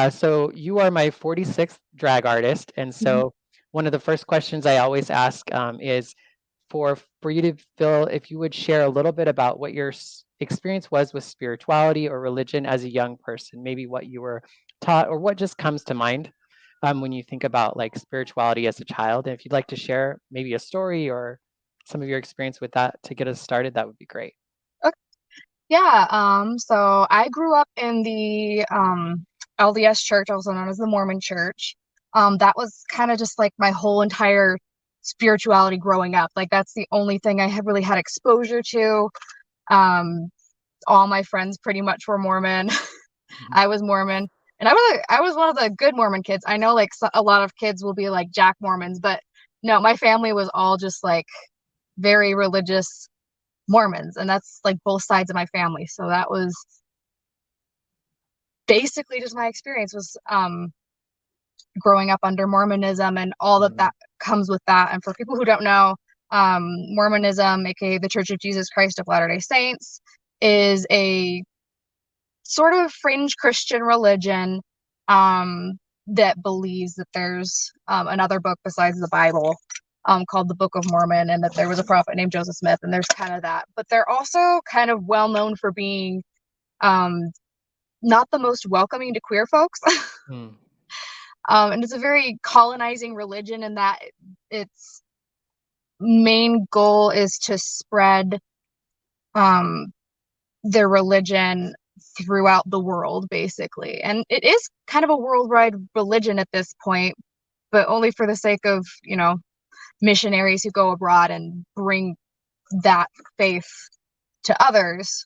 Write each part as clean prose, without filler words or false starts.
So you are my 46th drag artist, and so one of the first questions I always ask is for you to feel if you would share a little bit about what your experience was with spirituality or religion as a young person, maybe what you were taught or what just comes to mind when you think about like spirituality as a child. And if you'd like to share maybe a story or some of your experience with that to get us started, that would be great. Okay. Yeah, so I grew up in the LDS church, also known as the Mormon church. That was kind of just like my whole entire spirituality growing up. Like that's the only thing I have really had exposure to. Um, all my friends pretty much were Mormon. Mhm. I was Mormon, and I was one of the good Mormon kids. I know like a lot of kids will be like Jack Mormons, but no, my family was all just like very religious Mormons, and that's like both sides of my family. So that was basically just my experience was growing up under Mormonism and all that Mhm. that comes with that. And for people who don't know, Mormonism, aka the Church of Jesus Christ of Latter-day Saints, is a sort of fringe Christian religion that believes that there's another book besides the Bible called the Book of Mormon, and that there was a prophet named Joseph Smith, and there's kind of that. But they're also kind of well known for being um, not the most welcoming to queer folks. Mm. And it's a very colonizing religion in that its main goal is to spread um, their religion throughout the world, basically. And it is kind of a worldwide religion at this point, but only for the sake of, missionaries who go abroad and bring that faith to others.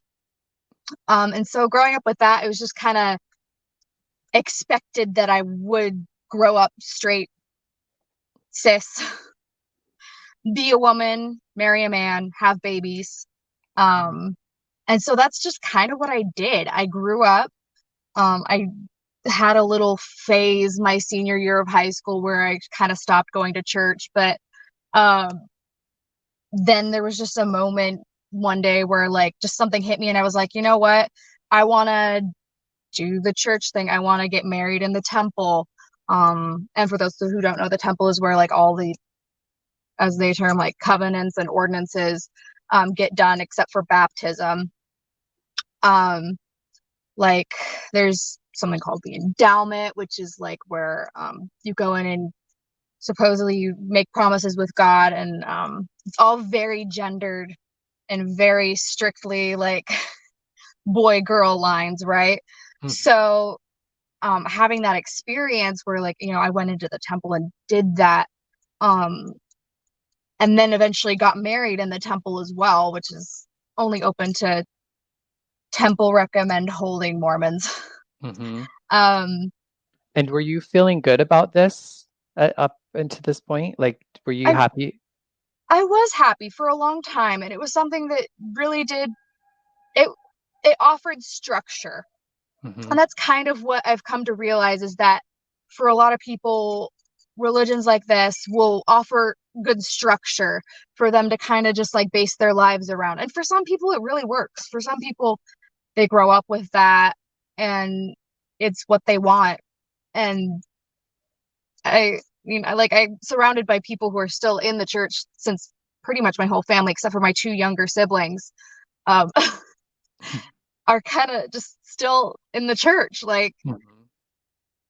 And so growing up with that, it was just kind of expected that I would grow up straight, cis, be a woman, marry a man, have babies. Mhm. Um, and so that's just kind of what I did. I grew up. I had a little phase my senior year of high school where I kind of stopped going to church, but um, then there was just a moment one day where like just something hit me and I was like, you know what? I want to do the church thing. I want to get married in the temple. And for those who don't know, the temple is where like all the, as they term, like covenants and ordinances get done except for baptism. Um, like there's something called the endowment, which is like where you go in and supposedly you make promises with God, and it's all very gendered and very strictly like boy girl lines, right? Mhm. So having that experience where like I went into the temple and did that, um, and then eventually got married in the temple as well, which is only open to temple recommend holding Mormons. Mhm. um, And were you feeling good about this up until this point? Like, were you I happy? I was happy for a long time, and it was something that really did it. It offered structure, Mhm. and that's kind of what I've come to realize is that for a lot of people, religions like this will offer good structure for them to kind of just like base their lives around. And for some people, it really works. For some people, they grow up with that and it's what they want. And I mean, I'm surrounded by people who are still in the church since pretty much my whole family, except for my two younger siblings, um, are kind of just still in the church. Like, Mhm.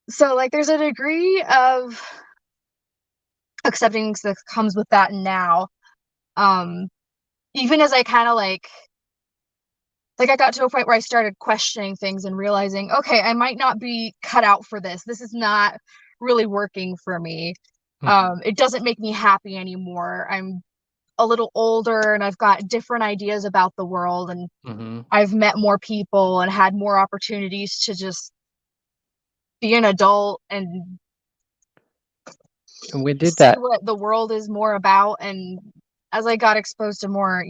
so like there's a degree of accepting that comes with that now. Um, even as I kind of like I got to a point where I started questioning things and realizing, okay, I might not be cut out for this. This is not really working for me. Mhm. It doesn't make me happy anymore. I'm a little older and I've got different ideas about the world, and Mhm. I've met more people and had more opportunities to just be an adult and And when did see that? what the world is more about. And as I got exposed to more,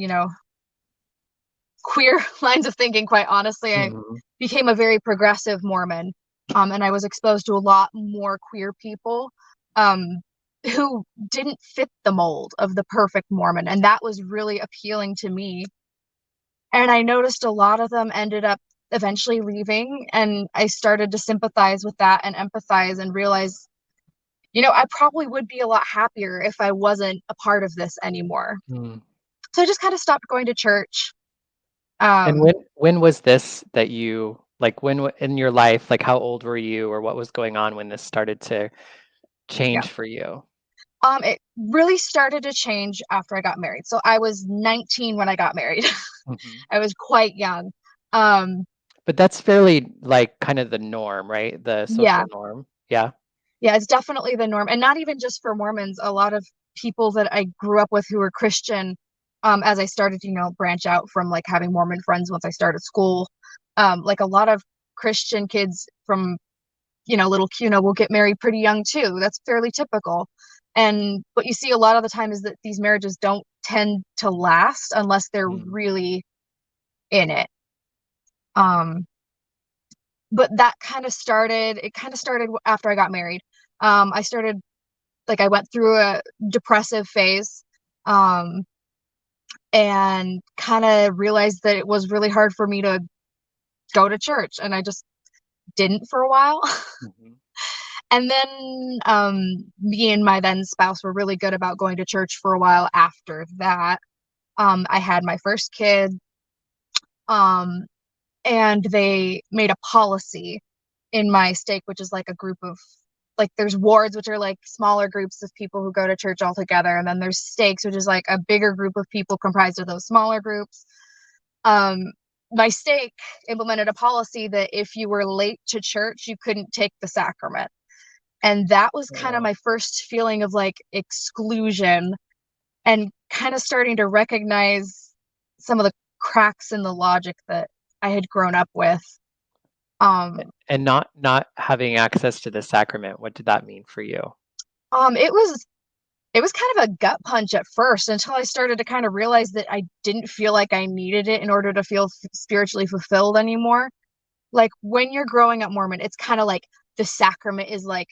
queer lines of thinking, quite honestly, I Mhm. became a very progressive Mormon. And I was exposed to a lot more queer people um, who didn't fit the mold of the perfect Mormon. And that was really appealing to me. And I noticed a lot of them ended up eventually leaving, and I started to sympathize with that and empathize and realize, I probably would be a lot happier if I wasn't a part of this anymore. Mm. So I just kind of stopped going to church. And Um, when was this that you like in your life, like how old were you or what was going on when this started to yeah. change for you? It really started to change after I got married. So I was 19 when I got married. Mhm. I was quite young. Um, But that's fairly like kind of the norm, right? The yeah, social norm. Yeah. yeah, it's definitely the norm, and not even just for Mormons. A lot of people that I grew up with who were Christian, as I started, branch out from like having Mormon friends once I started school, like a lot of Christian kids from, little, will get married pretty young too. That's fairly typical. And what you see a lot of the time is that these marriages don't tend to last unless they're Mm. really in it. Um, but it kind of started after I got married. I started, like, I went through a depressive phase, um, and kind of realized that it was really hard for me to go to church, and I just didn't for a while. Mhm. And then me and my then spouse were really good about going to church for a while after that. I had my first kid, um, and they made a policy in my stake, which is like a group of, like, there's wards, which are like smaller groups of people who go to church all together, and then there's stakes, which is like a bigger group of people comprised of those smaller groups. Um, my stake implemented a policy that if you were late to church, you couldn't take the sacrament. And that was kind of Oh. my first feeling of like exclusion, and kind of starting to recognize some of the cracks in the logic that I had grown up with. And not having access to the sacrament, what did that mean for you? It was kind of a gut punch at first, until I started to kind of realize that I didn't feel like I needed it in order to feel spiritually fulfilled anymore. Like, when you're growing up Mormon, it's kind of like the sacrament is like,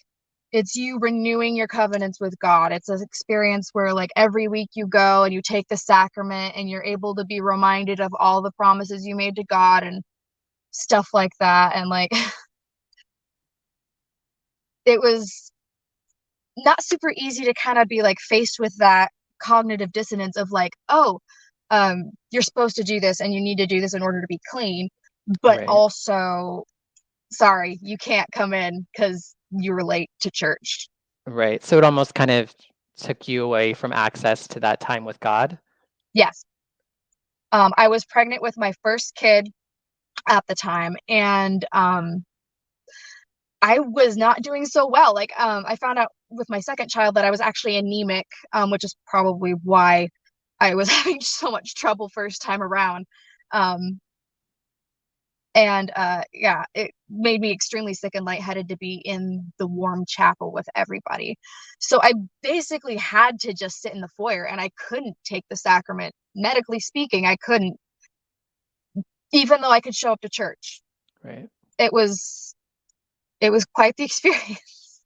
it's you renewing your covenants with God. It's an experience where, like, every week you go and you take the sacrament and you're able to be reminded of all the promises you made to God and stuff like that. And like, it was not super easy to kind of be like faced with that cognitive dissonance of like, oh, you're supposed to do this and you need to do this in order to be clean, but Right. also, sorry, you can't come in because you were late to church. Right. So it almost kind of took you away from access to that time with God. Yes. I was pregnant with my first kid at the time, and I was not doing so well. Like, I found out with my second child that I was actually anemic, which is probably why I was having so much trouble first time around. Um, and yeah, it made me extremely sick and lightheaded to be in the warm chapel with everybody. So I basically had to just sit in the foyer, and I couldn't take the sacrament. Medically speaking, I couldn't, even though I could show up to church. Right. It was it was quite the experience.